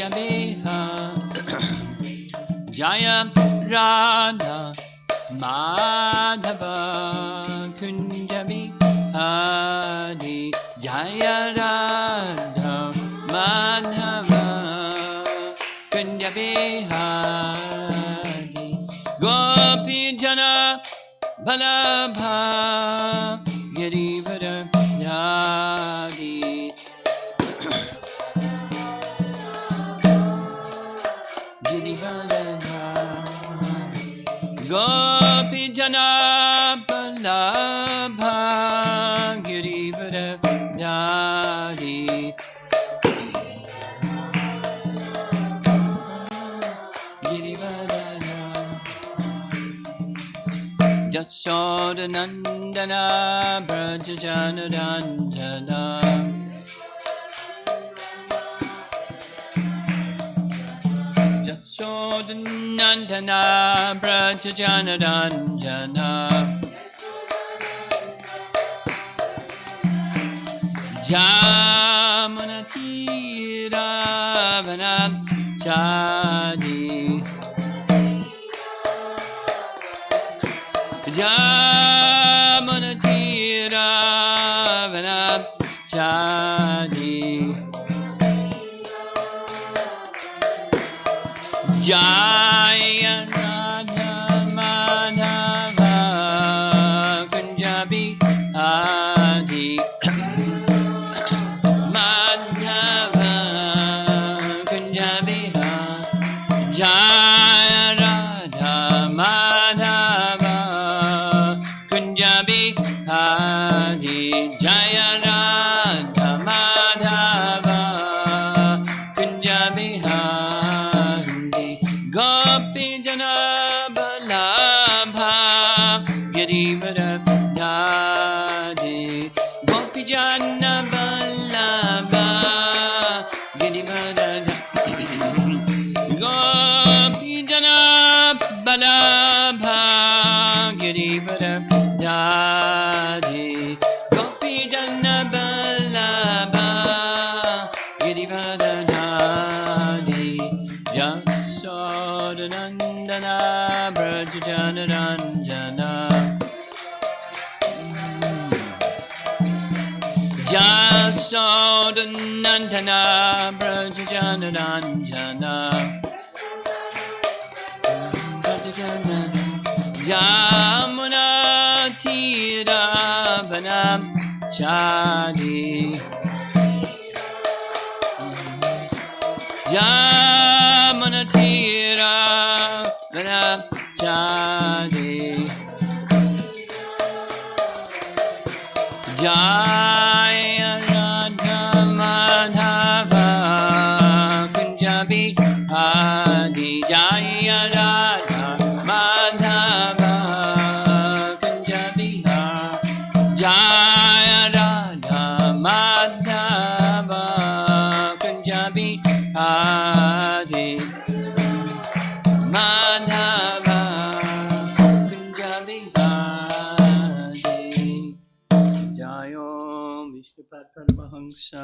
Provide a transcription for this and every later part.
Kunjabeha Jaya Radha Madhava Kunjabihari Jaya Radha Madhava Kunjabihari Gopi Jana Balabha Girivara Yadi Girivara Gopi Jana Balabha Girivara Yadi Girivara Jasoda Nandana Brajajana Ranjana Jasoda Nandana Brajajana Ranjana Jamana Tira Vanam Chadi Jamana Tira Vanam Chadi Jaya Radha Madhava Kunjabi Adi Madhava Kunjabi Jaya Radha Madhava Kunjabi Adi Jaya Radha Madhava Kunjabi Gopi Jana Balabha Girivara Dadi Gopi Jana Balabha Girivara Gopi Jana Balabha Girivara Dadi Gopi Jana Balabha Girivara Dadi Nandana Brajajana Ranjana Jasoda Nandana Brajajana Ranjana Jamuna Tira Vanam Chadi Jamana Tira Vanam Chadi Jaya Radha Madhava Kunjabi Adi Jaya Radha Madhava Kunjabi Jaya Radha Madhava Kunjabi Adi Madhava Kunjabi Adi Jayo Vishnupad Paramahamsa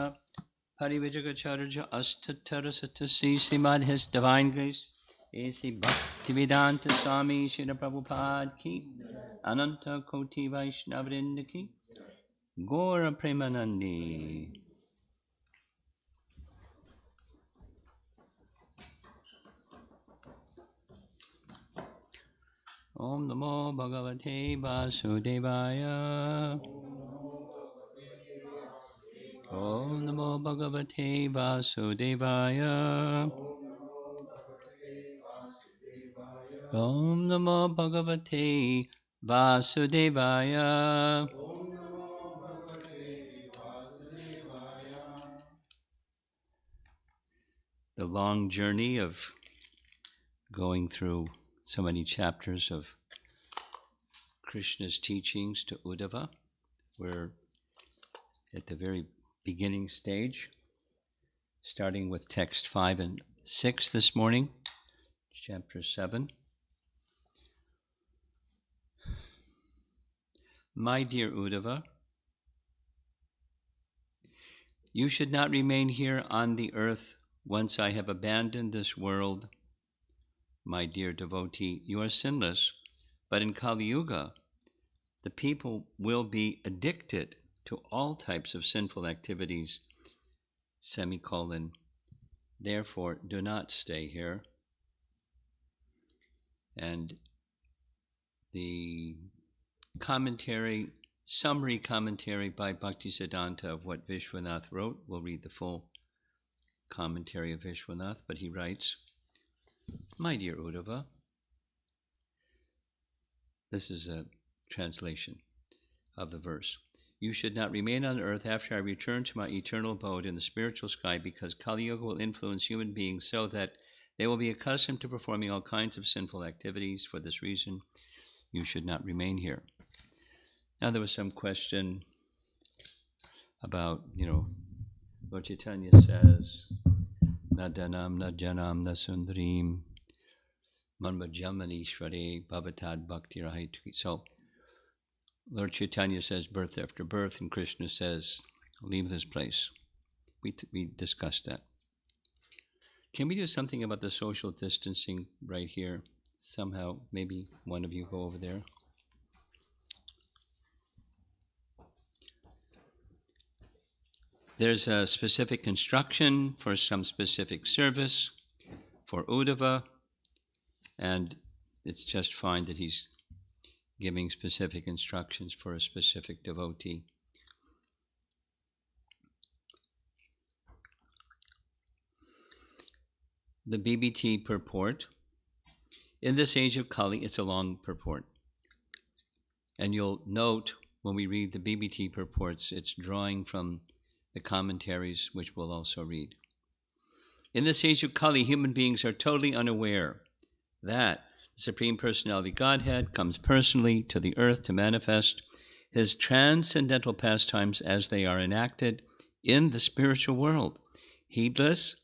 Parivajagacharya Astatara Satasi Srimad His Divine Grace A.C. Bhaktivedanta Swami Srila Prabhupada Ki Ananta Koti Vaishnavrinda Ki Gora Premanandi Om Namo Bhagavate Vasudevaya Om Namo Bhagavate Vasudevaya Om Namo Bhagavate Vasudevaya The long journey of going through so many chapters of Krishna's teachings to Uddhava. We're at the very beginning stage, starting with text 5 and 6 this morning, chapter 7. My dear Uddhava, you should not remain here on the earth once I have abandoned this world, my dear devotee, you are sinless. But in Kali Yuga, the people will be addicted to all types of sinful activities, semicolon. Therefore, do not stay here. And the summary commentary by Bhaktisiddhanta of what Vishwanath wrote, we'll read the full commentary of Vishwanath, but he writes, My dear Uddhava, this is a translation of the verse. You should not remain on earth after I return to my eternal abode in the spiritual sky, because Kali Yuga will influence human beings so that they will be accustomed to performing all kinds of sinful activities. For this reason, you should not remain here. Now, there was some question about, Lord Chaitanya says, Na danam, na janam, na sundarim, manmajamani shvare bhavatad bhakti rahituki. So, Lord Chaitanya says birth after birth, and Krishna says, leave this place. We discussed that. Can we do something about the social distancing right here? Somehow, maybe one of you go over there. There's a specific instruction for some specific service for Uddhava, and it's just fine that he's giving specific instructions for a specific devotee. The BBT purport. In this age of Kali, it's a long purport. And you'll note when we read the BBT purports, it's drawing from the commentaries, which we'll also read. In this age of Kali, human beings are totally unaware that the Supreme Personality Godhead comes personally to the earth to manifest his transcendental pastimes as they are enacted in the spiritual world. Heedless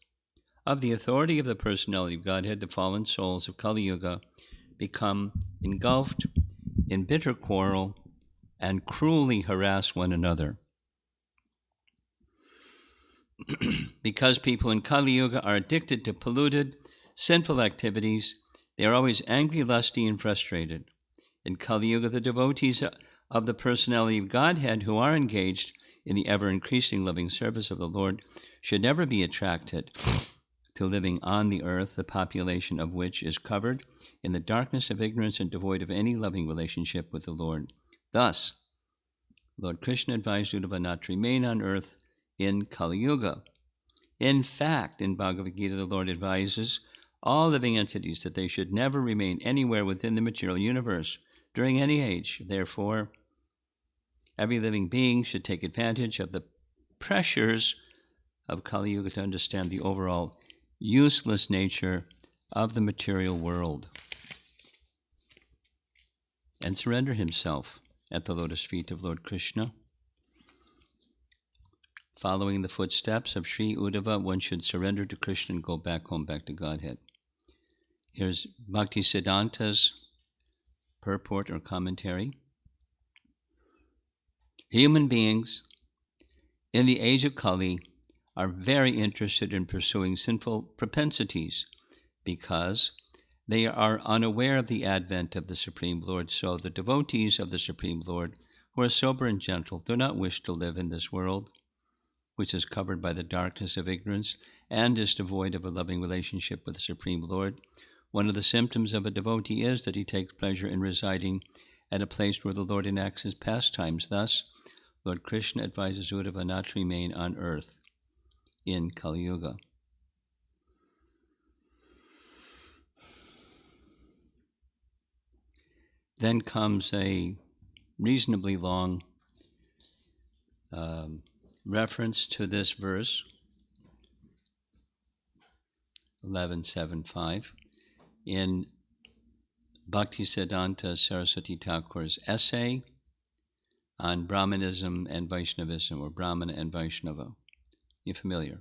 of the authority of the Personality of Godhead, the fallen souls of Kali Yuga become engulfed in bitter quarrel and cruelly harass one another. Because people in Kali Yuga are addicted to polluted, sinful activities, they are always angry, lusty, and frustrated. In Kali Yuga, the devotees of the Personality of Godhead who are engaged in the ever-increasing loving service of the Lord should never be attracted to living on the earth, the population of which is covered in the darkness of ignorance and devoid of any loving relationship with the Lord. Thus, Lord Krishna advised Uddhava not to remain on earth in Kali Yuga. In fact, in Bhagavad Gita, the Lord advises all living entities that they should never remain anywhere within the material universe during any age. Therefore, every living being should take advantage of the pressures of Kali Yuga to understand the overall useless nature of the material world and surrender himself at the lotus feet of Lord Krishna. Following the footsteps of Sri Uddhava, one should surrender to Krishna and go back home, back to Godhead. Here's Bhaktisiddhanta's purport or commentary. Human beings in the age of Kali are very interested in pursuing sinful propensities because they are unaware of the advent of the Supreme Lord. So the devotees of the Supreme Lord, who are sober and gentle, do not wish to live in this world, which is covered by the darkness of ignorance and is devoid of a loving relationship with the Supreme Lord. One of the symptoms of a devotee is that he takes pleasure in residing at a place where the Lord enacts his pastimes. Thus, Lord Krishna advises Uddhava not to remain on earth in Kali Yuga. Then comes a reasonably long reference to this verse, 11.7.5, in Bhaktisiddhanta Saraswati Thakur's essay on Brahmanism and Vaishnavism, or Brahmana and Vaishnava. You familiar?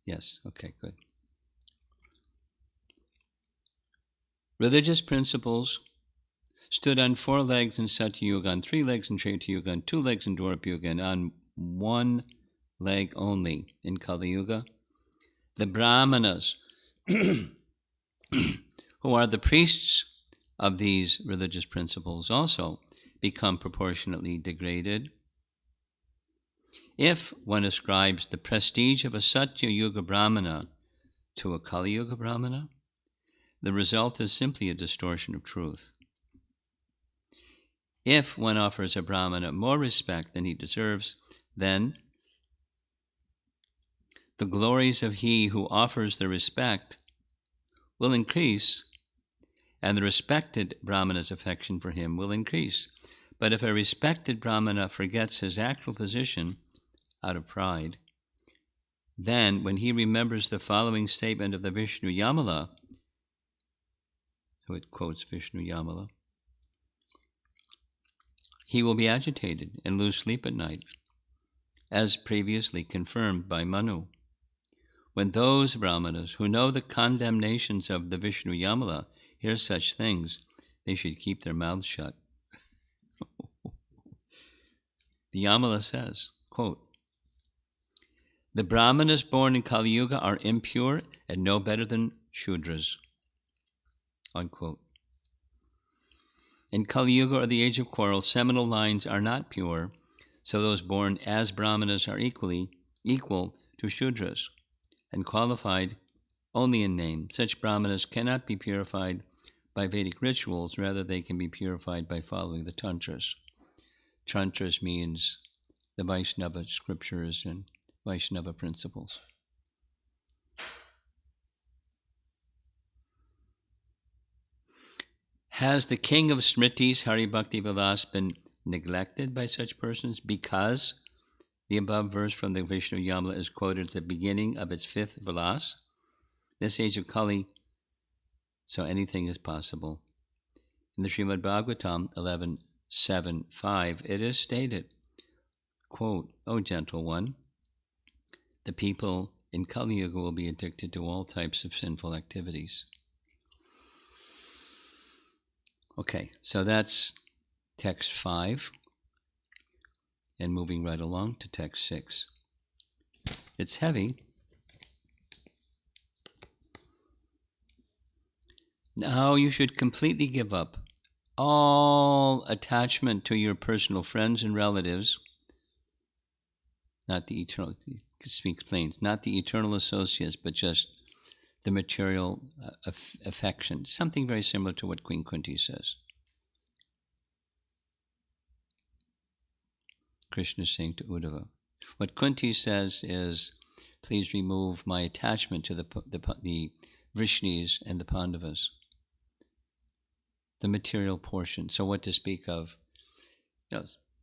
Yes, okay, good. Religious principles stood on 4 legs in Satya Yuga, on 3 legs in Treta Yuga, on 2 legs in Dwapara Yuga, and on 1 leg only in Kali Yuga. The Brahmanas, who are the priests of these religious principles, also become proportionately degraded. If one ascribes the prestige of a Satya Yuga Brahmana to a Kali Yuga Brahmana, the result is simply a distortion of truth. If one offers a Brahmana more respect than he deserves, then the glories of he who offers the respect will increase, and the respected Brahmana's affection for him will increase. But if a respected Brahmana forgets his actual position out of pride, then when he remembers the following statement of the Vishnu Yamala, so it quotes Vishnu Yamala, he will be agitated and lose sleep at night, as previously confirmed by Manu. When those Brahmanas who know the condemnations of the Vishnu Yamala hear such things, they should keep their mouths shut. The Yamala says, quote, "The Brahmanas born in Kali Yuga are impure and no better than Shudras," unquote. In Kali Yuga, or the age of quarrel, seminal lines are not pure, so those born as Brahmanas are equal to Shudras and qualified only in name. Such Brahmanas cannot be purified by Vedic rituals, rather they can be purified by following the Tantras. Tantras means the Vaishnava scriptures and Vaishnava principles. Has the king of Smritis, Hari Bhakti Vilas, been neglected by such persons because the above verse from the Vishnu Yamala is quoted at the beginning of its fifth Vilas? This age of Kali, so anything is possible. In the Srimad Bhagavatam 11.7.5, it is stated, quote, "O gentle one, the people in Kali Yuga will be addicted to all types of sinful activities." Okay, so that's text 5, and moving right along to text 6. It's heavy. Now you should completely give up all attachment to your personal friends and relatives, not the eternal, explains, not the eternal associates, but just the material affection. Something very similar to what Queen Kunti says. Krishna is saying to Uddhava. What Kunti says is, please remove my attachment to the Vrishnis and the Pandavas, the material portion. So what to speak of?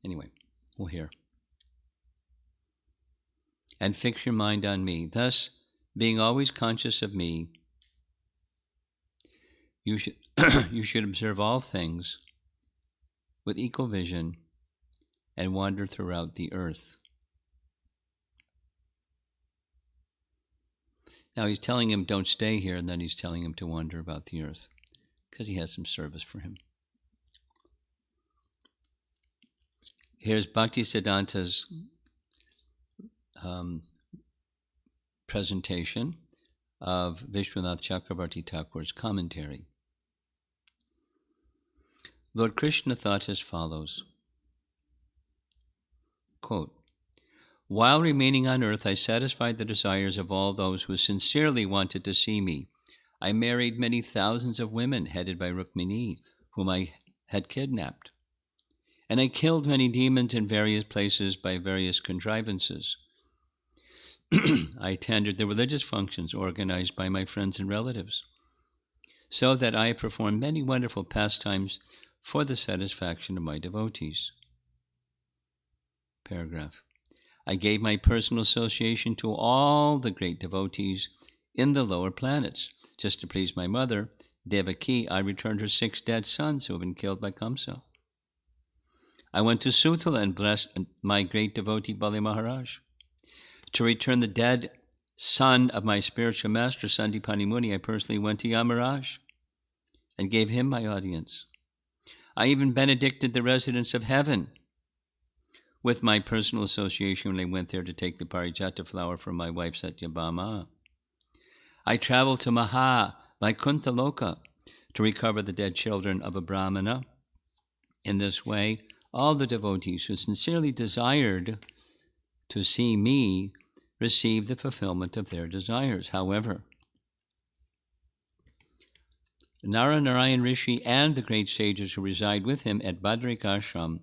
Anyway, we'll hear. And fix your mind on me. Thus, being always conscious of me, you should you should observe all things with equal vision and wander throughout the earth. Now he's telling him don't stay here, and then he's telling him to wander about the earth because he has some service for him. Here's Bhaktisiddhanta's presentation of Vishwanath Chakravarti Thakur's commentary. Lord Krishna thought as follows, quote, "While remaining on earth, I satisfied the desires of all those who sincerely wanted to see me. I married many thousands of women headed by Rukmini, whom I had kidnapped. And I killed many demons in various places by various contrivances. I attended the religious functions organized by my friends and relatives, so that I performed many wonderful pastimes for the satisfaction of my devotees." Paragraph. "I gave my personal association to all the great devotees in the lower planets. Just to please my mother, Devaki, I returned her 6 dead sons who had been killed by Kamsa. I went to Sutala and blessed my great devotee Bali Maharaj. To return the dead son of my spiritual master, Sandipani Muni, I personally went to Yamaraj and gave him my audience. I even benedicted the residents of heaven with my personal association when I went there to take the parijata flower from my wife Satyabhama. I traveled to Vaikuntha Loka to recover the dead children of a Brahmana. In this way, all the devotees who sincerely desired to see me received the fulfillment of their desires. However, Narayan Rishi and the great sages who reside with him at Badrikashram,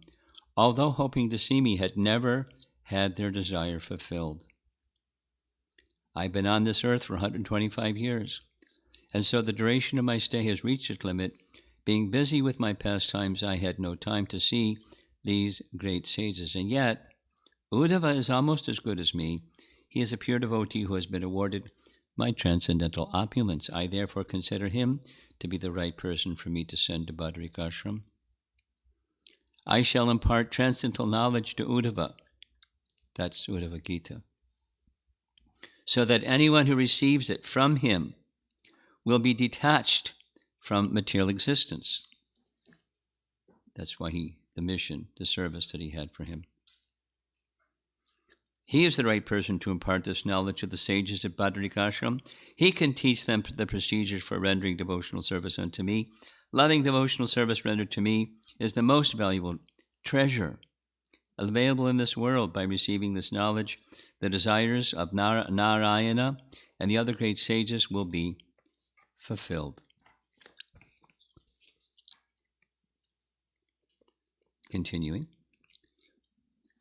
although hoping to see me, had never had their desire fulfilled. I've been on this earth for 125 years, and so the duration of my stay has reached its limit. Being busy with my pastimes, I had no time to see these great sages. And yet, Uddhava is almost as good as me. He is a pure devotee who has been awarded my transcendental opulence. I therefore consider him to be the right person for me to send to Badrikashram. I shall impart transcendental knowledge to Uddhava. That's Uddhava Gita. So that anyone who receives it from him will be detached from material existence. That's why the mission, the service that he had for him. He is the right person to impart this knowledge to the sages at Badrikashram. He can teach them the procedures for rendering devotional service unto me. Loving devotional service rendered to me is the most valuable treasure available in this world. By receiving this knowledge, the desires of Narayana and the other great sages will be fulfilled. Continuing,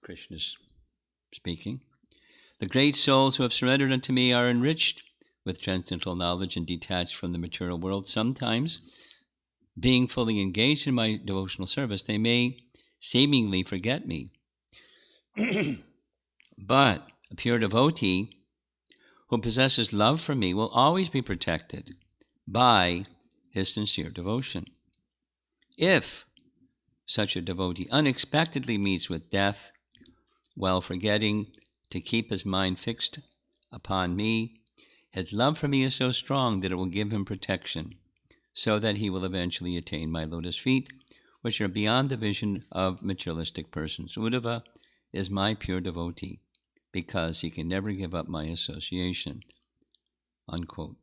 Krishna's speaking. The great souls who have surrendered unto me are enriched with transcendental knowledge and detached from the material world. Sometimes, being fully engaged in my devotional service, they may seemingly forget me. But a pure devotee who possesses love for me will always be protected by his sincere devotion. If such a devotee unexpectedly meets with death while forgetting to keep his mind fixed upon me, his love for me is so strong that it will give him protection, so that he will eventually attain my lotus feet, which are beyond the vision of materialistic persons. Uddhava is my pure devotee, because he can never give up my association." Unquote.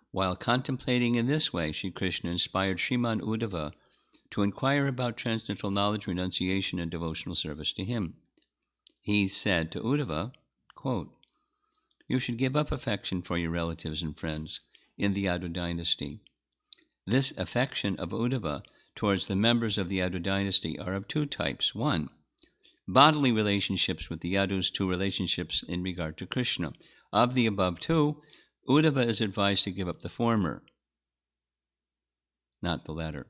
While contemplating in this way, Sri Krishna inspired Sriman Uddhava to inquire about transcendental knowledge, renunciation, and devotional service to him. He said to Uddhava, quote, "You should give up affection for your relatives and friends in the Yadu dynasty. This affection of Uddhava towards the members of the Yadu dynasty are of two types. One, bodily relationships with the Yadus, two, relationships in regard to Krishna. Of the above two, Uddhava is advised to give up the former, not the latter.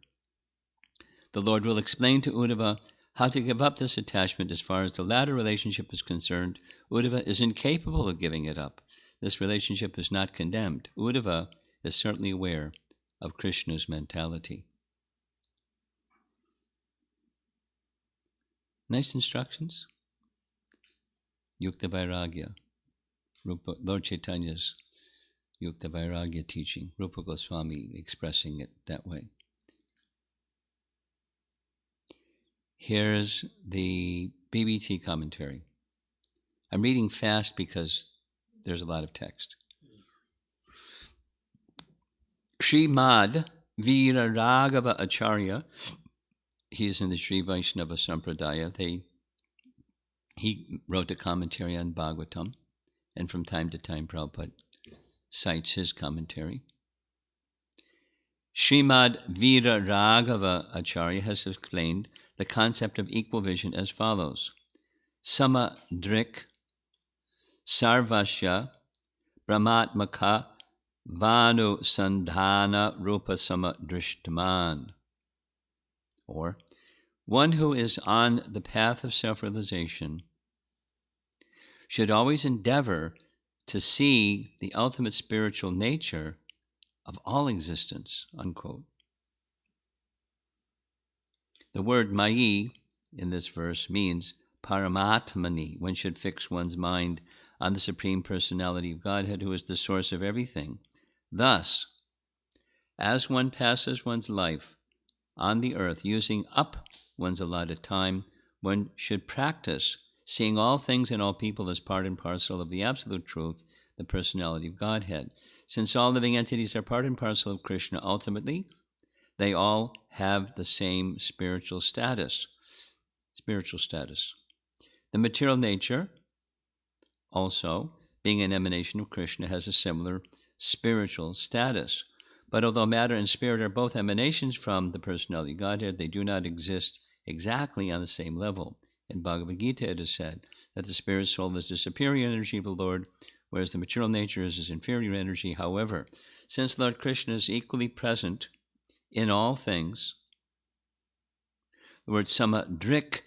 The Lord will explain to Uddhava how to give up this attachment. As far as the latter relationship is concerned, Uddhava is incapable of giving it up. This relationship is not condemned. Uddhava is certainly aware of Krishna's mentality." Nice instructions. Yukta Vairagya, Lord Chaitanya's Yukta Vairagya teaching, Rupa Goswami expressing it that way. Here's the BBT commentary. I'm reading fast because there's a lot of text. Srimad Veera Raghava Acharya, he is in the Sri Vaishnava Sampradaya. He wrote a commentary on Bhagavatam, and from time to time Prabhupada cites his commentary. Srimad Veera Raghava Acharya has explained the concept of equal vision as follows: Samadrik Sarvasya Brahmatmaka Vanu Sandhana Rupa Samadrishtman. Or, one who is on the path of self-realization should always endeavor to see the ultimate spiritual nature of all existence. Unquote. The word Mayi in this verse means Paramatmani. One should fix one's mind on the Supreme Personality of Godhead, who is the source of everything. Thus, as one passes one's life on the earth using up one's allotted time, one should practice seeing all things and all people as part and parcel of the absolute truth, the personality of Godhead. Since all living entities are part and parcel of Krishna, ultimately, they all have the same spiritual status. The material nature, also, being an emanation of Krishna, has a similar spiritual status. But although matter and spirit are both emanations from the personality of Godhead, they do not exist exactly on the same level. In Bhagavad Gita, it is said that the spirit soul is the superior energy of the Lord, whereas the material nature is his inferior energy. However, since Lord Krishna is equally present in all things, the word samadrik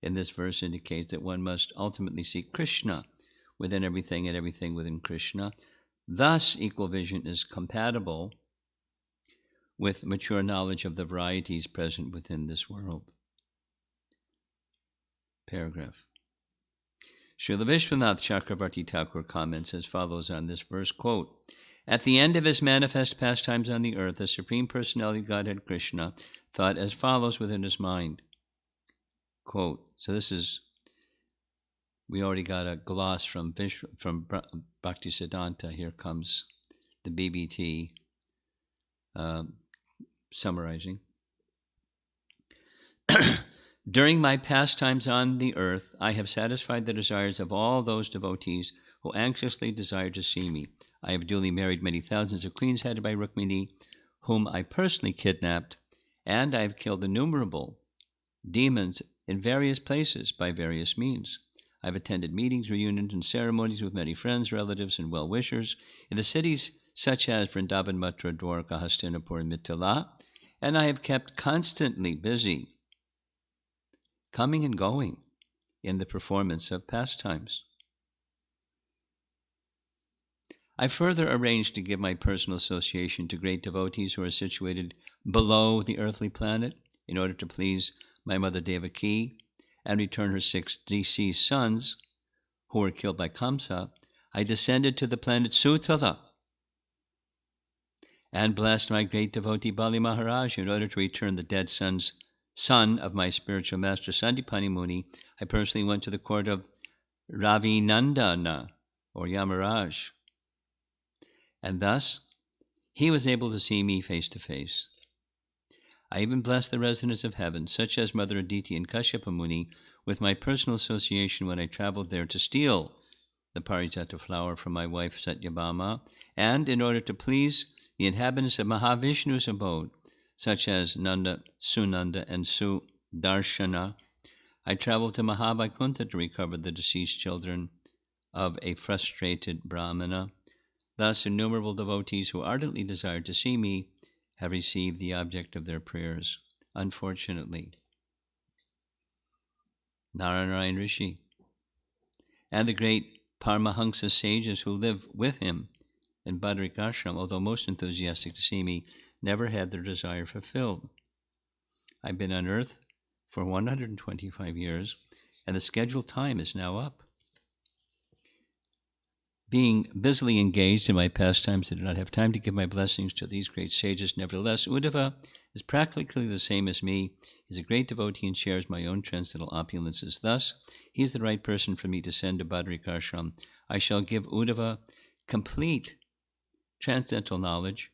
in this verse indicates that one must ultimately seek Krishna within everything and everything within Krishna. Thus, equal vision is compatible with mature knowledge of the varieties present within this world. Paragraph. Srila Vishwanath Chakravarti Thakur comments as follows on this verse, quote, "At the end of his manifest pastimes on the earth, the Supreme Personality of Godhead Krishna thought as follows within his mind." Quote. So this is, we already got a gloss from Bhaktisiddhanta. Here comes the BBT summarizing. "During my pastimes on the earth, I have satisfied the desires of all those devotees who anxiously desire to see me. I have duly married many thousands of queens headed by Rukmini, whom I personally kidnapped, and I have killed innumerable demons in various places by various means. I have attended meetings, reunions, and ceremonies with many friends, relatives, and well-wishers in the cities such as Vrindavan, Mathura, Dwarka, Hastinapur, and Mithila, and I have kept constantly busy coming and going in the performance of pastimes. I further arranged to give my personal association to great devotees who are situated below the earthly planet in order to please my mother Devaki and return her 6 deceased sons who were killed by Kamsa. I descended to the planet Sutala and blessed my great devotee Bali Maharaj in order to return the dead son of my spiritual master Sandipani Muni. I personally went to the court of Ravinandana, or Yamaraj, and thus he was able to see me face to face. I even blessed the residents of heaven, such as Mother Aditi and Kashyapa Muni, with my personal association when I traveled there to steal the Parijata flower from my wife Satyabhama, and in order to please the inhabitants of Mahavishnu's abode, such as Nanda, Sunanda, and Sudarshana, I traveled to Mahavaikuntha to recover the deceased children of a frustrated Brahmana. Thus, innumerable devotees who ardently desired to see me have received the object of their prayers. Unfortunately, Narayana Rishi and the great Paramahansa sages who live with him in Badrik Ashram, although most enthusiastic to see me, never had their desire fulfilled. I've been on earth for 125 years, and the scheduled time is now up. Being busily engaged in my pastimes, I did not have time to give my blessings to these great sages. Nevertheless, Uddhava is practically the same as me. He is a great devotee and shares my own transcendental opulences. Thus, he is the right person for me to send to Badrik Ashram. I shall give Uddhava complete transcendental knowledge,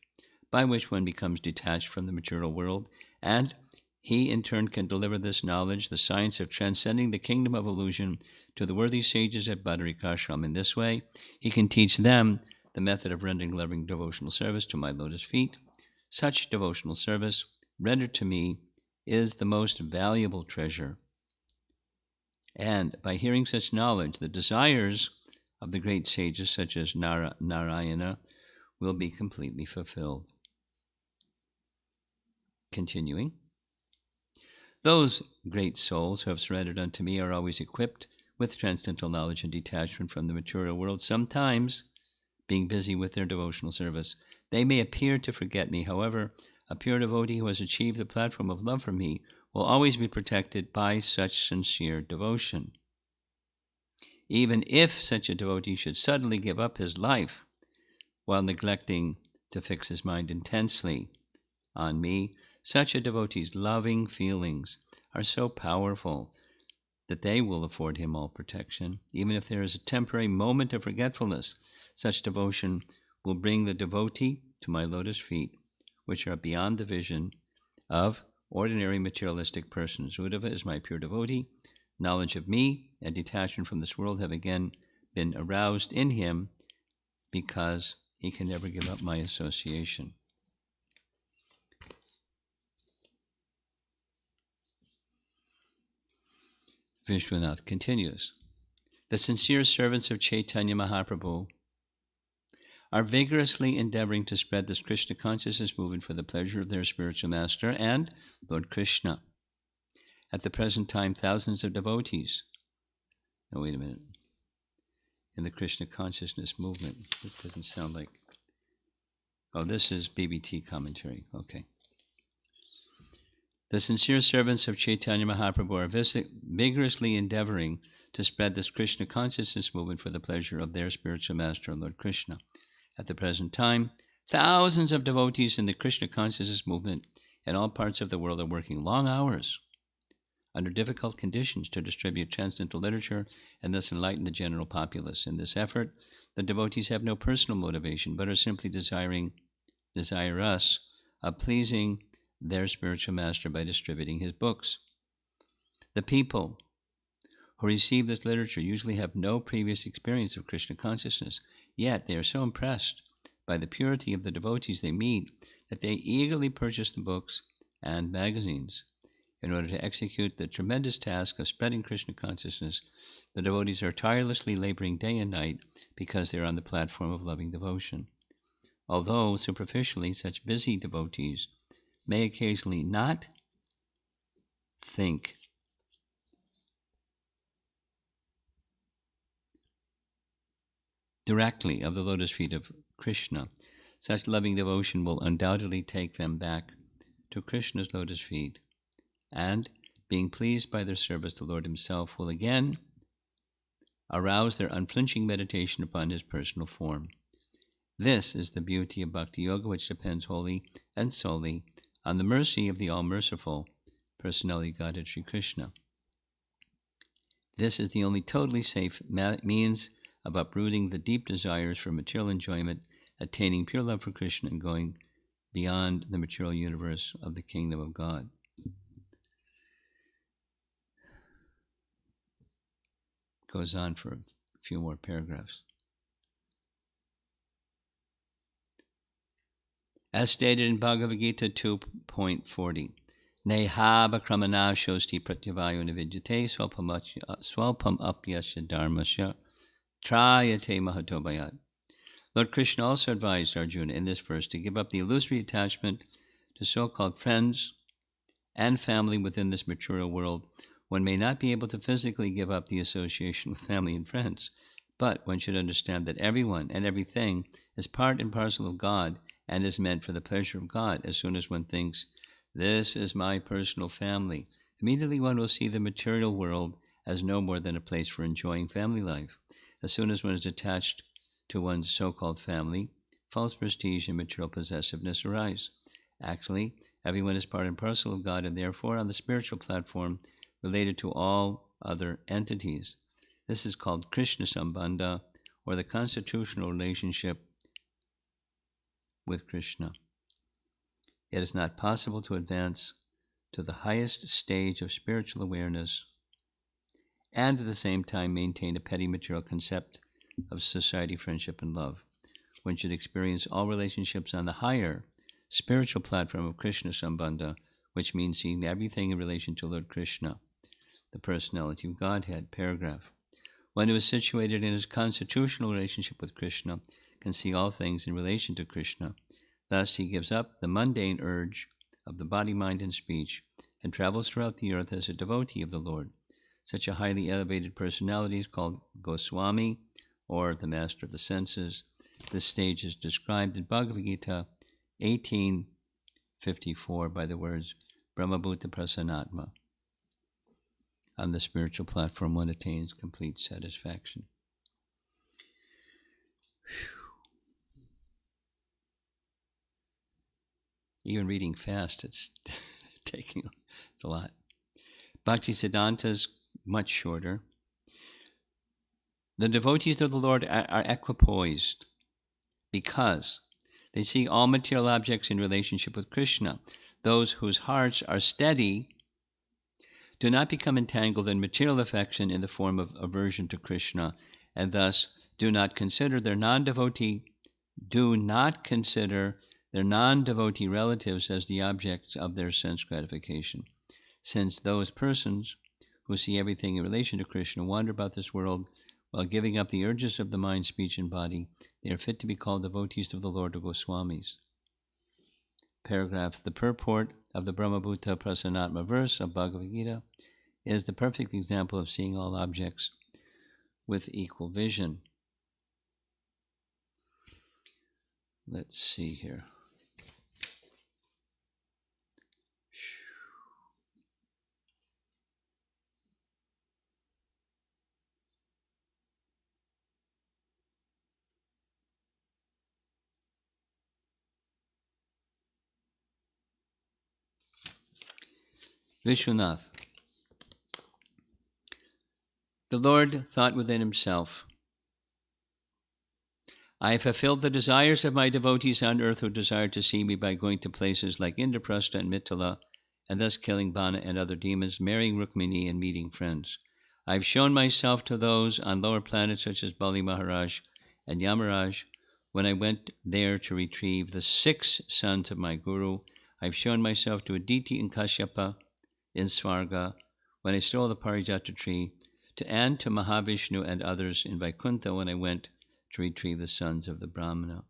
by which one becomes detached from the material world, and he in turn can deliver this knowledge, the science of transcending the kingdom of illusion, to the worthy sages at Badrik Ashram. In this way, he can teach them the method of rendering loving devotional service to my lotus feet. Such devotional service, rendered to me, is the most valuable treasure. And by hearing such knowledge, the desires of the great sages, such as Narayana, will be completely fulfilled. Continuing, those great souls who have surrendered unto me are always equipped with transcendental knowledge and detachment from the material world, sometimes being busy with their devotional service. They may appear to forget me. However, a pure devotee who has achieved the platform of love for me will always be protected by such sincere devotion. Even if such a devotee should suddenly give up his life while neglecting to fix his mind intensely on me, such a devotee's loving feelings are so powerful that they will afford him all protection. Even if there is a temporary moment of forgetfulness, such devotion will bring the devotee to my lotus feet, which are beyond the vision of ordinary materialistic persons. Uddhava is my pure devotee. Knowledge of me and detachment from this world have again been aroused in him because he can never give up my association. Vishwanath continues. The sincere servants of Chaitanya Mahaprabhu are vigorously endeavoring to spread this Krishna consciousness movement for the pleasure of their spiritual master and Lord Krishna. At the present time, thousands of devotees. No, wait a minute. In the Krishna consciousness movement. This doesn't sound like. Oh, this is BBT commentary. Okay. The sincere servants of Chaitanya Mahaprabhu are vigorously endeavoring to spread this Krishna consciousness movement for the pleasure of their spiritual master, Lord Krishna. At the present time, thousands of devotees in the Krishna consciousness movement in all parts of the world are working long hours under difficult conditions to distribute transcendental literature and thus enlighten the general populace. In this effort, the devotees have no personal motivation, but are simply desirous of pleasing their spiritual master by distributing his books. The people who receive this literature usually have no previous experience of Krishna consciousness, yet they are so impressed by the purity of the devotees they meet that they eagerly purchase the books and magazines. In order to execute the tremendous task of spreading Krishna consciousness, the devotees are tirelessly laboring day and night because they are on the platform of loving devotion. Although superficially such busy devotees may occasionally not think directly of the lotus feet of Krishna, such loving devotion will undoubtedly take them back to Krishna's lotus feet, and, being pleased by their service, the Lord himself will again arouse their unflinching meditation upon his personal form. This is the beauty of Bhakti Yoga, which depends wholly and solely on the mercy of the all-merciful personality Godhead Sri Krishna. This is the only totally safe means of uprooting the deep desires for material enjoyment, attaining pure love for Krishna, and going beyond the material universe of the kingdom of God. Goes on for a few more paragraphs. As stated in Bhagavad Gita 2.40, Nehaba kramana shosti pratyavayo nividyate swalpam apyasya dharmasya trayate mahatobayat. Lord Krishna also advised Arjuna in this verse to give up the illusory attachment to so-called friends and family within this material world. One may not be able to physically give up the association with family and friends, but one should understand that everyone and everything is part and parcel of God and is meant for the pleasure of God. As soon as one thinks, this is my personal family, immediately one will see the material world as no more than a place for enjoying family life. As soon as one is attached to one's so-called family, false prestige and material possessiveness arise. Actually, everyone is part and parcel of God and therefore on the spiritual platform related to all other entities. This is called Krishna Sambandha, or the constitutional relationship with Krishna. It is not possible to advance to the highest stage of spiritual awareness and at the same time maintain a petty material concept of society, friendship, and love. One should experience all relationships on the higher spiritual platform of Krishna Sambandha, which means seeing everything in relation to Lord Krishna, the personality of Godhead. Paragraph. One who is situated in his constitutional relationship with Krishna can see all things in relation to Krishna. Thus, he gives up the mundane urge of the body, mind, and speech, and travels throughout the earth as a devotee of the Lord. Such a highly elevated personality is called Goswami, or the master of the senses. This stage is described in Bhagavad Gita 18:54 by the words Brahmabhuta Prasanatma. On the spiritual platform, one attains complete satisfaction. Even reading fast, it's a lot. Bhakti Siddhanta's much shorter. The devotees of the Lord are equipoised because they see all material objects in relationship with Krishna. Those whose hearts are steady do not become entangled in material affection in the form of aversion to Krishna, and thus do not consider their non-devotee relatives as the objects of their sense gratification. Since those persons who see everything in relation to Krishna wander about this world while giving up the urges of the mind, speech, and body, they are fit to be called devotees of the Lord or Goswamis. Paragraph. The purport of the Brahmabhuta Prasanatma verse of Bhagavad Gita is the perfect example of seeing all objects with equal vision. Let's see here. Vishwanath. The Lord thought within himself, I have fulfilled the desires of my devotees on earth who desire to see me by going to places like Indraprastha and Mithila, and thus killing Bana and other demons, marrying Rukmini, and meeting friends. I have shown myself to those on lower planets such as Bali Maharaj and Yamaraj. When I went there to retrieve the 6 sons of my Guru, I have shown myself to Aditi and Kashyapa in Svarga, when I stole the Parijata tree, and to Mahavishnu and others in Vaikuntha when I went to retrieve the sons of the Brahmana.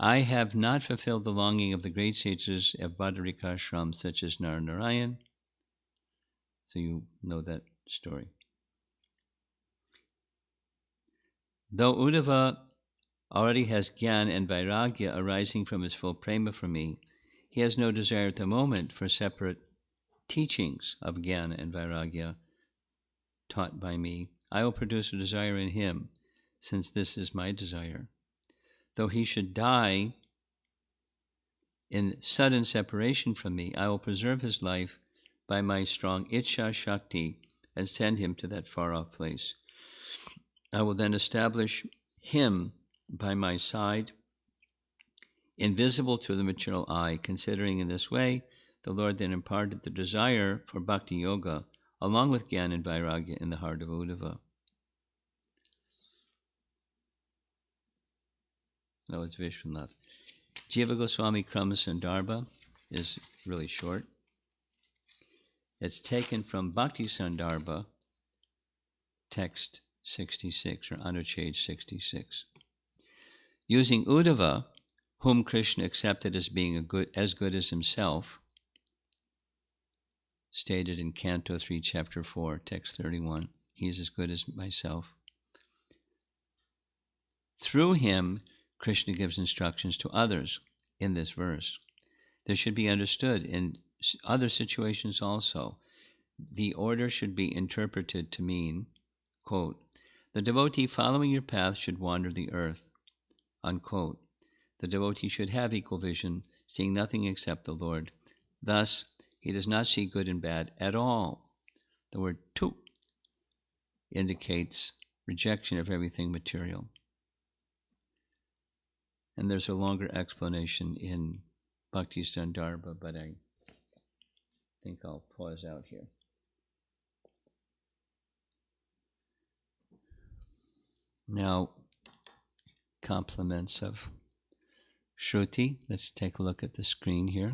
I have not fulfilled the longing of the great sages of Badarikashram such as Narayan. So you know that story. Though Uddhava already has Gyan and Vairagya arising from his full prema for me, he has no desire at the moment for separate teachings of Gyan and Vairagya taught by me. I will produce a desire in him, since this is my desire. Though he should die in sudden separation from me, I will preserve his life by my strong Ichcha Shakti and send him to that far-off place. I will then establish him by my side, invisible to the material eye. Considering in this way, the Lord then imparted the desire for Bhakti Yoga, along with Gyan and Vairagya, in the heart of Uddhava. That was Vishwanath. Jiva Goswami Krama Sandarbha is really short. It's taken from Bhakti Sandarbha, text 66, or Anuchej 66. Using Uddhava, whom Krishna accepted as being as good as himself, stated in Canto 3, Chapter 4, text 31, he is as good as myself. Through him, Krishna gives instructions to others in this verse. This should be understood in other situations also. The order should be interpreted to mean, quote, the devotee following your path should wander the earth, unquote. The devotee should have equal vision, seeing nothing except the Lord. Thus, he does not see good and bad at all. The word tu indicates rejection of everything material. And there's a longer explanation in Bhakti Sandarbha, but I think I'll pause out here. Now, compliments of Shruti. Let's take a look at the screen here.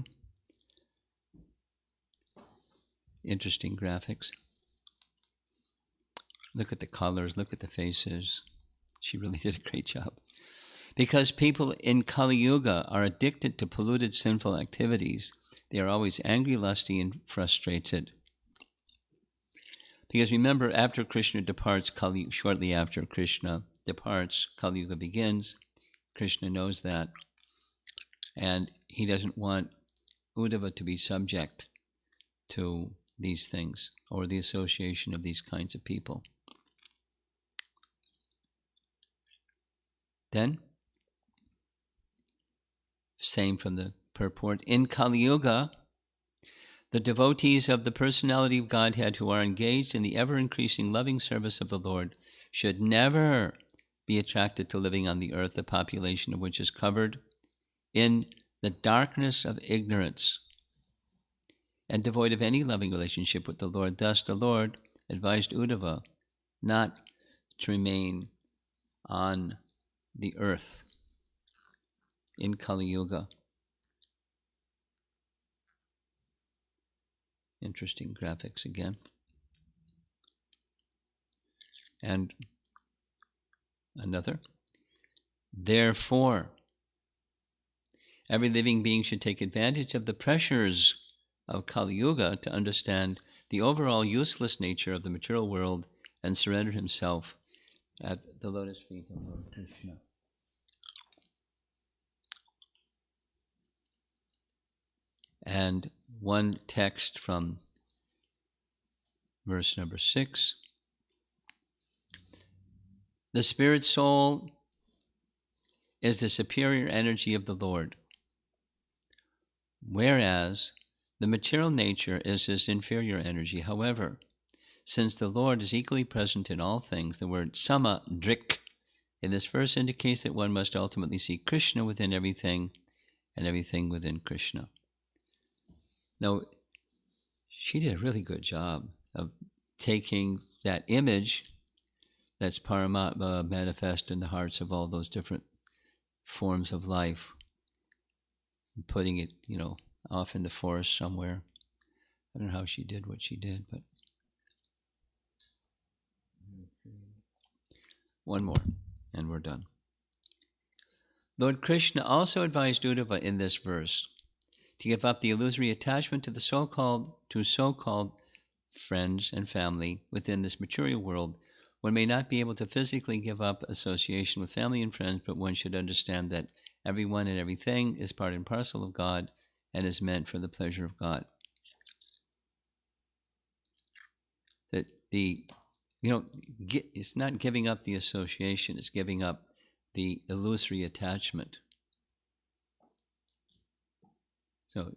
Interesting graphics. Look at the colors, look at the faces. She really did a great job. Because people in Kali Yuga are addicted to polluted sinful activities, they are always angry, lusty, and frustrated. Because remember, after Krishna departs, shortly after Krishna departs, Kali Yuga begins. Krishna knows that. And he doesn't want Uddhava to be subject to these things or the association of these kinds of people. Then, same from the purport, in Kali Yuga, The devotees of the personality of Godhead who are engaged in the ever-increasing loving service of the Lord should never be attracted to living on the earth, the population of which is covered in the darkness of ignorance and devoid of any loving relationship with the Lord. Thus, the Lord advised Uddhava not to remain on the earth in Kali Yuga. Interesting graphics again. And another. Therefore, every living being should take advantage of the pressures of Kali Yuga to understand the overall useless nature of the material world and surrender himself at the lotus feet of Lord Krishna. And one text from verse number 6. The spirit soul is the superior energy of the Lord, whereas the material nature is his inferior energy. However, since the Lord is equally present in all things, the word samadrik in this verse indicates that one must ultimately see Krishna within everything and everything within Krishna. Now, she did a really good job of taking that image that's Paramatma manifest in the hearts of all those different forms of life, and putting it, off in the forest somewhere. I don't know how she did what she did, but one more, and we're done. Lord Krishna also advised Uddhava in this verse to give up the illusory attachment to the so-called friends and family within this material world. One may not be able to physically give up association with family and friends, but one should understand that everyone and everything is part and parcel of God and is meant for the pleasure of God. That it's not giving up the association, it's giving up the illusory attachment. So,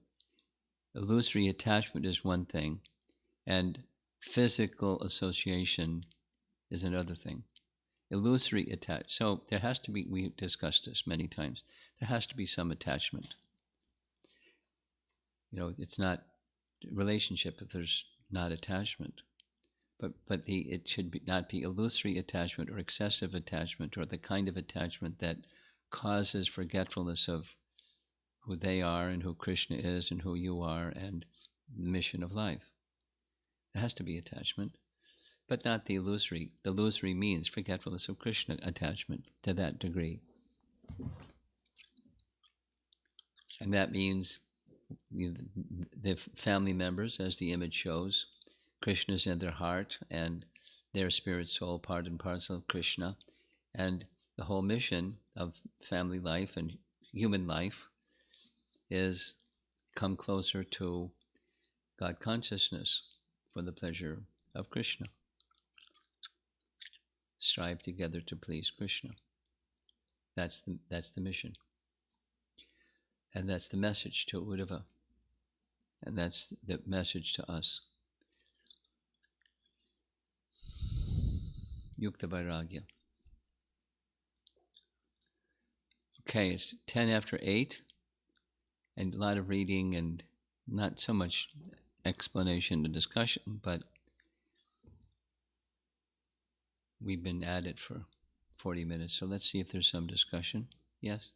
illusory attachment is one thing, and physical association is another thing. Illusory attachment. So there has to be, we've discussed this many times, there has to be some attachment. It's not relationship if there's not attachment. But it should not be illusory attachment or excessive attachment or the kind of attachment that causes forgetfulness of who they are and who Krishna is and who you are and the mission of life. There has to be attachment, but not the illusory. The illusory means forgetfulness of Krishna attachment to that degree. And that means the family members, as the image shows, Krishna's in their heart and their spirit soul part and parcel of Krishna. And the whole mission of family life and human life is come closer to God consciousness for the pleasure of Krishna. Strive together to please Krishna. That's the mission. And that's the message to Uddhava. And that's the message to us. Yukta Vairagya. Okay, it's 10 after 8, and a lot of reading and not so much explanation and discussion, but we've been at it for 40 minutes, so let's see if there's some discussion. Yes?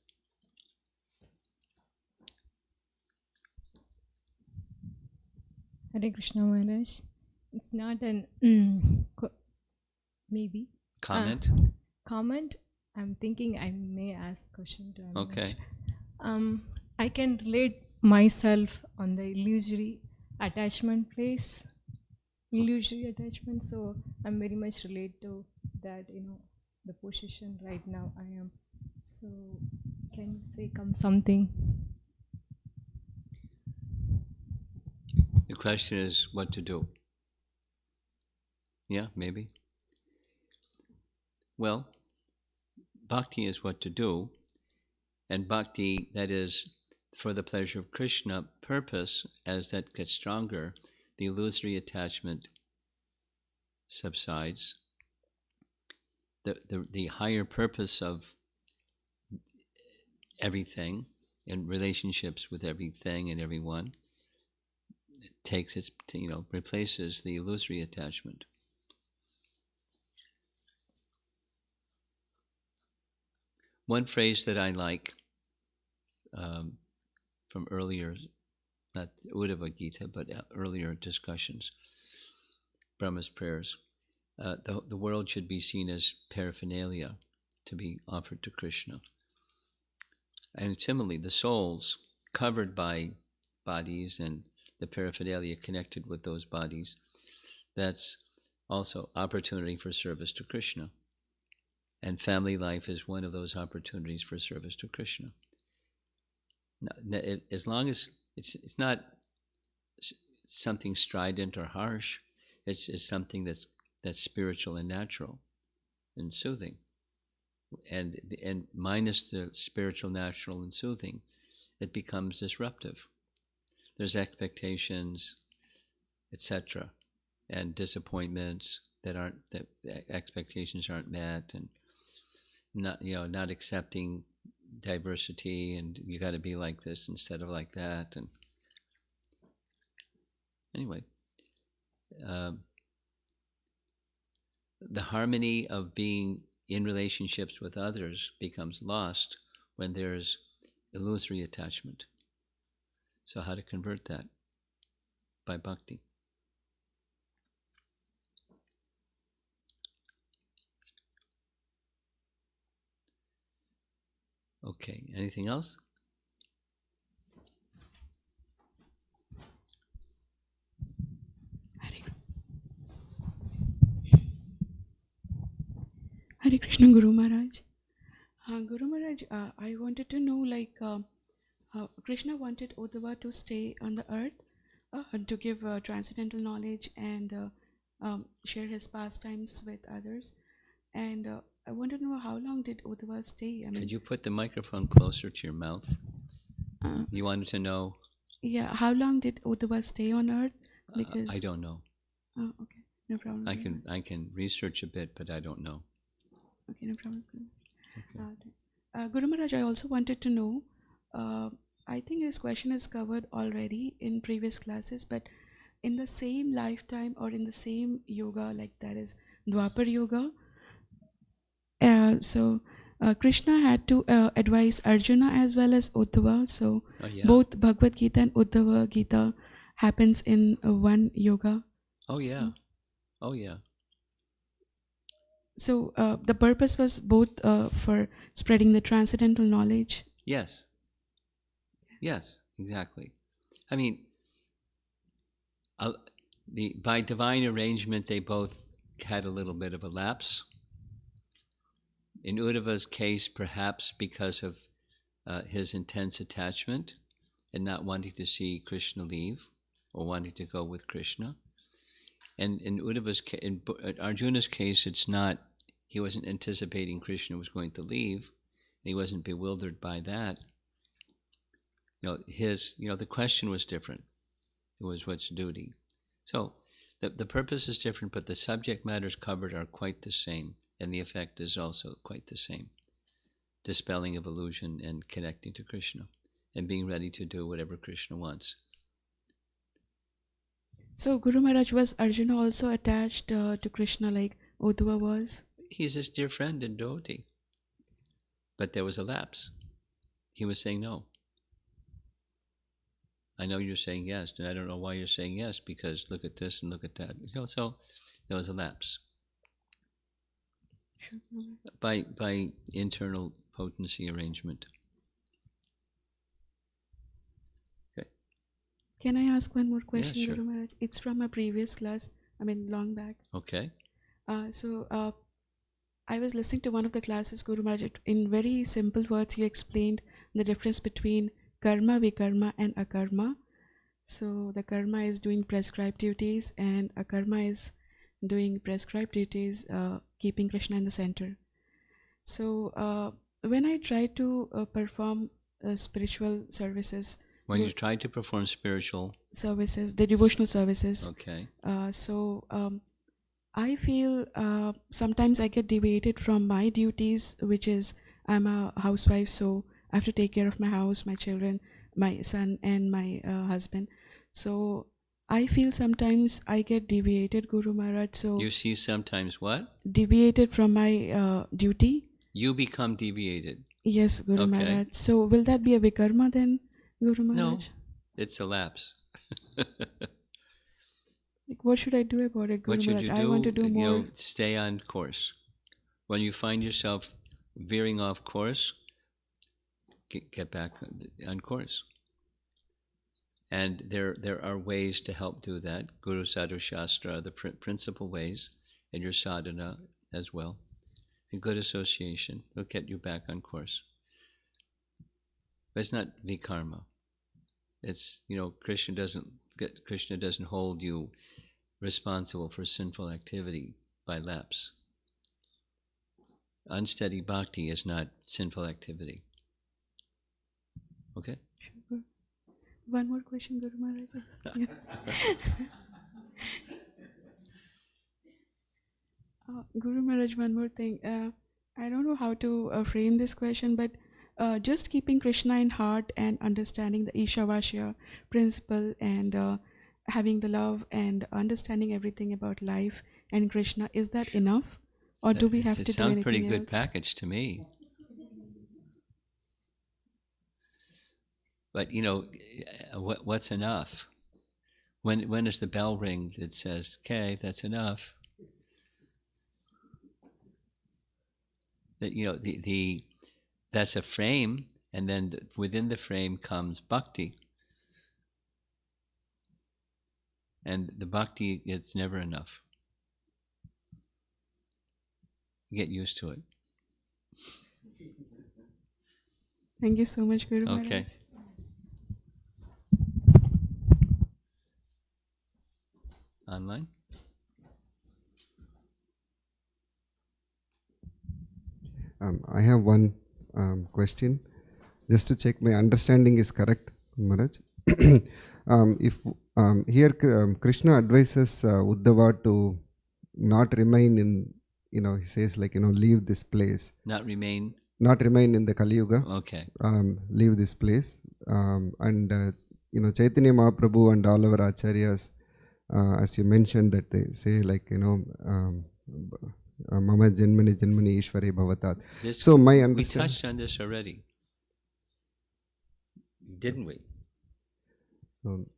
Hare Krishna Maharaj. It's not an maybe Comment? Comment. I'm thinking I may ask question to Maharaj. Okay. I can relate myself on the illusory attachment place. Illusory attachment. So I'm very much relate to that. The position right now I am. So can you say something? The question is what to do. Yeah, maybe. Well, bhakti is what to do, and bhakti, that is for the pleasure of Krishna purpose, as that gets stronger, the illusory attachment subsides. The higher purpose of everything and relationships with everything and everyone takes its, replaces the illusory attachment. One phrase that I like from earlier, not Uddhava Gita, but earlier discussions, Brahma's prayers, the world should be seen as paraphernalia to be offered to Krishna. And similarly, the souls covered by bodies and the paraphernalia connected with those bodies, that's also opportunity for service to Krishna. And family life is one of those opportunities for service to Krishna. Now, as long as it's not something strident or harsh, it's something that's spiritual and natural and soothing. And minus the spiritual, natural, and soothing, it becomes disruptive. There's expectations, etc., and disappointments that expectations aren't met, and not accepting diversity, and you got to be like this instead of like that. And anyway, the harmony of being in relationships with others becomes lost when there's illusory attachment. So how to convert that? By bhakti. Okay, anything else? Hare Krishna, Guru Maharaj. Guru Maharaj, I wanted to know, Krishna wanted Uddhava to stay on the earth to give transcendental knowledge and share his pastimes with others. And I wanted to know, how long did Uddhava stay? Could you put the microphone closer to your mouth? You wanted to know? Yeah, how long did Uddhava stay on earth? Because I don't know. Oh, okay, no problem. I can research a bit, but I don't know. Okay, no problem. Okay. Guru Maharaj, I also wanted to know, I think this question is covered already in previous classes, but in the same lifetime or in the same yoga, like that is Dwapar Yoga, so Krishna had to advise Arjuna as well as Uddhava, so both Bhagavad Gita and Uddhava Gita happens in one yoga. Oh yeah, oh yeah. So the purpose was both for spreading the transcendental knowledge. Yes. Yes, exactly. I mean, by divine arrangement, they both had a little bit of a lapse. In Uddhava's case, perhaps because of his intense attachment and not wanting to see Krishna leave or wanting to go with Krishna. And in Arjuna's case, it's not, he wasn't anticipating Krishna was going to leave. He wasn't bewildered by that. The question was different. It was what's duty. So the purpose is different, but the subject matters covered are quite the same, and the effect is also quite the same. Dispelling of illusion and connecting to Krishna, and being ready to do whatever Krishna wants. So Guru Maharaj, was Arjuna also attached to Krishna like Uddhava was? He's his dear friend and devotee. But there was a lapse. He was saying no. I know you're saying yes, and I don't know why you're saying yes, because look at this and look at that. So there was a lapse. Sure. By internal potency arrangement. Okay. Can I ask one more question, Yeah, sure. Guru Maharaj? It's from a previous class, long back. Okay. So I was listening to one of the classes, Guru Maharaj. In very simple words, you explained the difference between karma, vikarma, and akarma. So the karma is doing prescribed duties, and akarma is doing prescribed duties, keeping Krishna in the center. So when I try to perform spiritual services. When you try to perform spiritual services, the devotional services. Okay. I feel sometimes I get deviated from my duties, which is I'm a housewife, so I have to take care of my house, my children, my son, and my husband. So I feel sometimes I get deviated, Guru Maharaj. So You see sometimes what? Deviated from my duty. You become deviated. Yes, Guru Okay. Maharaj. So will that be a vikarma then, Guru Maharaj? No, it's a lapse. Like, what should I do about it, Guru What should Maharaj? you I want to do more. Stay on course. When you find yourself veering off course, get back on course. And there are ways to help do that. Guru Sadhu Shastra are the principal ways, and your sadhana as well. And good association will get you back on course. But it's not vikarma. It's, Krishna doesn't hold you responsible for sinful activity by lapse. Unsteady bhakti is not sinful activity. Okay? Sure. One more question, Guru Maharaj. Guru Maharaj, one more thing. I don't know how to frame this question, but just keeping Krishna in heart and understanding the Ishavasya principle and having the love and understanding everything about life and Krishna, is that enough? Or do we have to do anything else? It sounds pretty good package to me. But what's enough? When does the bell ring that says, "Okay, that's enough"? That that's a frame, and then within the frame comes bhakti, and the bhakti is never enough. Get used to it. Thank you so much, Guru Maharaj. Okay. Online? I have one question, just to check my understanding is correct, Maharaj. If here Krishna advises Uddhava to not remain in, he says leave this place. Not remain in the Kali Yuga. Okay. Leave this place. And Chaitanya Mahaprabhu and all our acharyas, as you mentioned, that they say Mama Janmani Janmani Ishwari Bhavatat. So my understanding. We touched on this already, didn't we?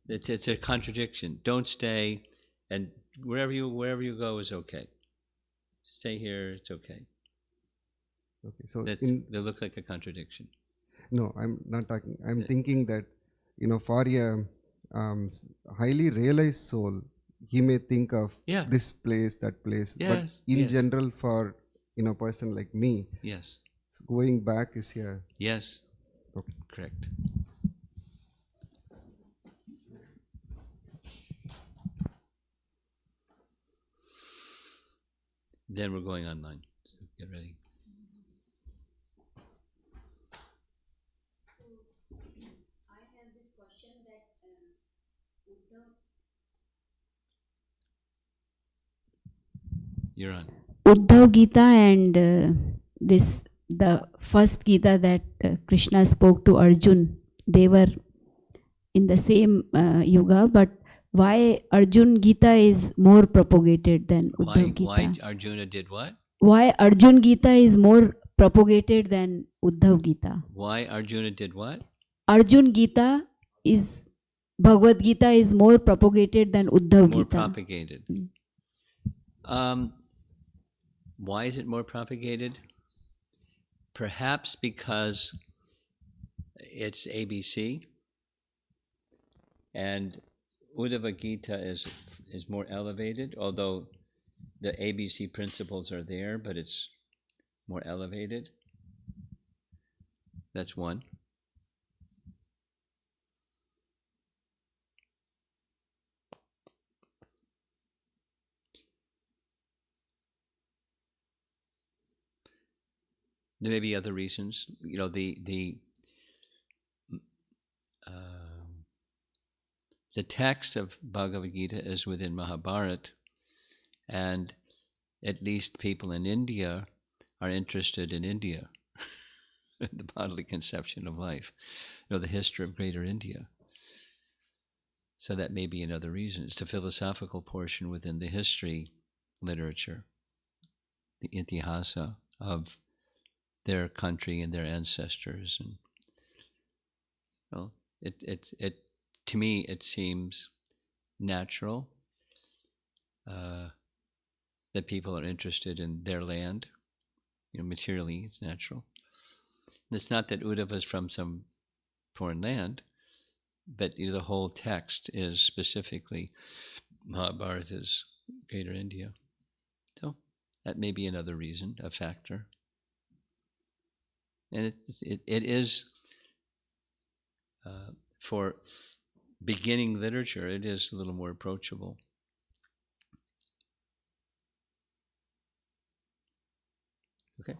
It's a contradiction. Don't stay, and wherever you go is okay. Stay here, it's okay. Okay, so that looks like a contradiction. No, I'm not talking. I'm thinking that for a highly realized soul, he may think of this place, that place. Yes, but in general, for person like me, yes, going back is here. Yes. Okay. Correct. Then we're going online. So get ready. I have this question that Uddhava. You're on. Uddhava Gita and the first Gita that Krishna spoke to Arjun, they were in the same yuga, but why Arjun Gita is more propagated than Uddhava Gita? Why Arjuna did what? Why Arjun Gita is more propagated than Uddhava Gita? Why Arjuna did what? Arjun Gita is, Bhagavad Gita is more propagated than Uddhava Gita. More propagated. Why is it more propagated? Perhaps because it's ABC, and Uddhava Gita is more elevated, although the ABC principles are there, but it's more elevated. That's one. There may be other reasons. The the text of Bhagavad Gita is within Mahabharata, and at least people in India are interested in India, the bodily conception of life, the history of Greater India. So that may be another reason. It's the philosophical portion within the history literature, the itihasa of their country and their ancestors, and it to me it seems natural that people are interested in their land. Materially, it's natural. And it's not that Uddhava is from some foreign land, but the whole text is specifically Mahabharata's Greater India. So that may be another reason, a factor. And it is, for beginning literature, it is a little more approachable. Okay.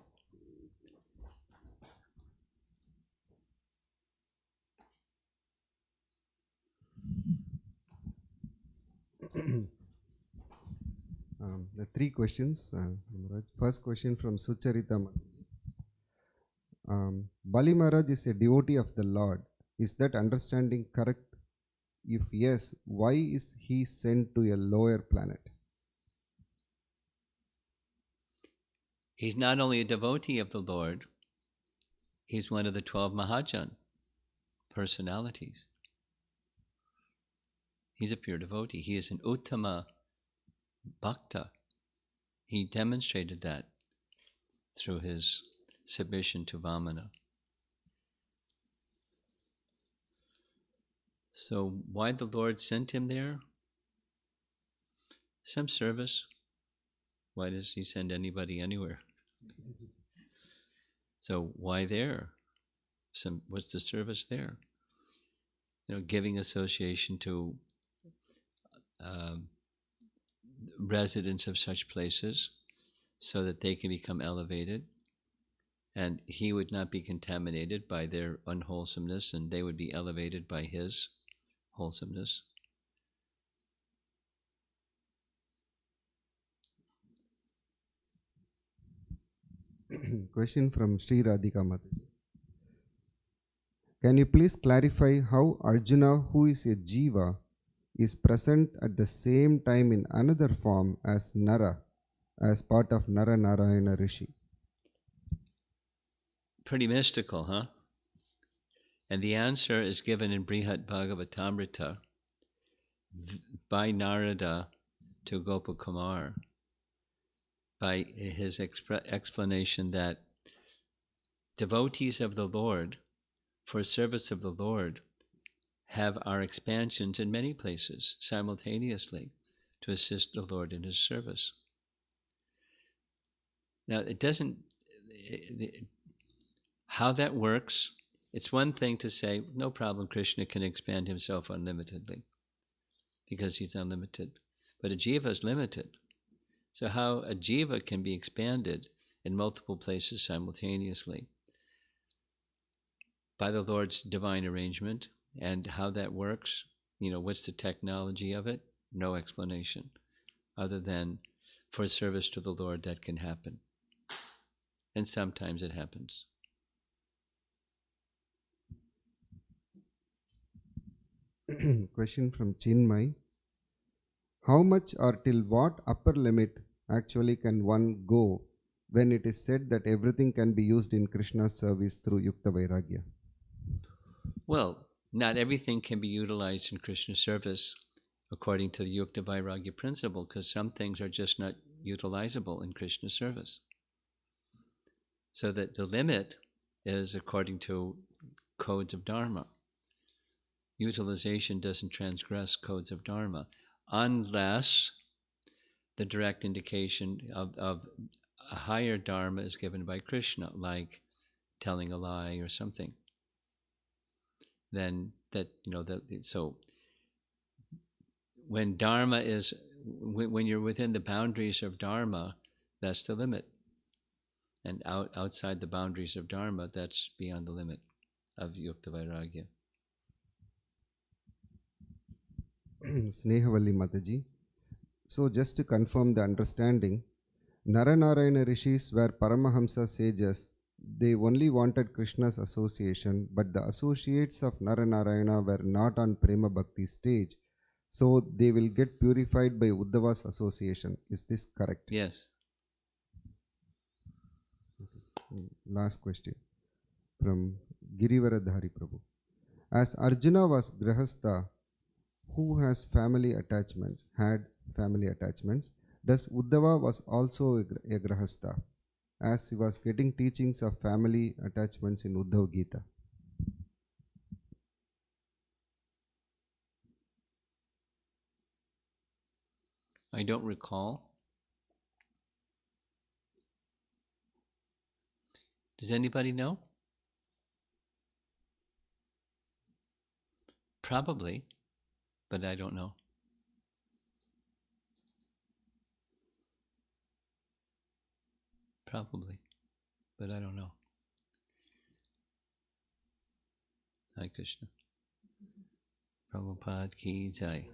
The three questions. Maharaj. First question from Sucharita. Bali Maharaj is a devotee of the Lord. Is that understanding correct? If yes, why is he sent to a lower planet? He's not only a devotee of the Lord, he's one of the 12 Mahajan personalities. He's a pure devotee. He is an Uttama Bhakta. He demonstrated that through his submission to Vamana. So why the Lord sent him there? Some service. Why does he send anybody anywhere? So why there? What's the service there? Giving association to residents of such places so that they can become elevated, and he would not be contaminated by their unwholesomeness, and they would be elevated by his wholesomeness. Question from Sri Radhika Mataji. Can you please clarify how Arjuna, who is a jiva, is present at the same time in another form as Nara, as part of Nara Narayana Rishi? Pretty mystical, huh? And the answer is given in Brihat Bhagavatamrita by Narada to Gopakumar, by his explanation that devotees of the Lord, for service of the Lord, have our expansions in many places simultaneously to assist the Lord in his service. Now, how that works, it's one thing to say, no problem, Krishna can expand himself unlimitedly because he's unlimited. But a jiva is limited. So how a jiva can be expanded in multiple places simultaneously by the Lord's divine arrangement, and how that works, what's the technology of it? No explanation, other than for service to the Lord that can happen. And sometimes it happens. Question from Chinmay. How much or till what upper limit actually can one go when it is said that everything can be used in Krishna's service through Yukta Vairagya? Well, not everything can be utilized in Krishna service according to the Yukta Vairagya principle, because some things are just not utilizable in Krishna service. So that the limit is according to codes of Dharma. Utilization doesn't transgress codes of Dharma, unless the direct indication of a higher Dharma is given by Krishna, like telling a lie or something. Then so when Dharma is, when you're within the boundaries of Dharma, that's the limit. And outside the boundaries of Dharma, that's beyond the limit of Yukta Vairagya. Snehavalli Mataji. So just to confirm the understanding, Naranarayana rishis were Paramahamsa sages. They only wanted Krishna's association, but the associates of Naranarayana were not on Prema Bhakti stage. So they will get purified by Uddhava's association. Is this correct? Yes. Last question from Girivaradhari Prabhu. As Arjuna was Grahastha, who has family attachments, had family attachments, does Uddhava was also a Grahastha, as he was getting teachings of family attachments in Uddhava Gita? I don't recall. Does anybody know? Probably, but I don't know. Probably, but I don't know. Hare Krishna. Prabhupada ki jai.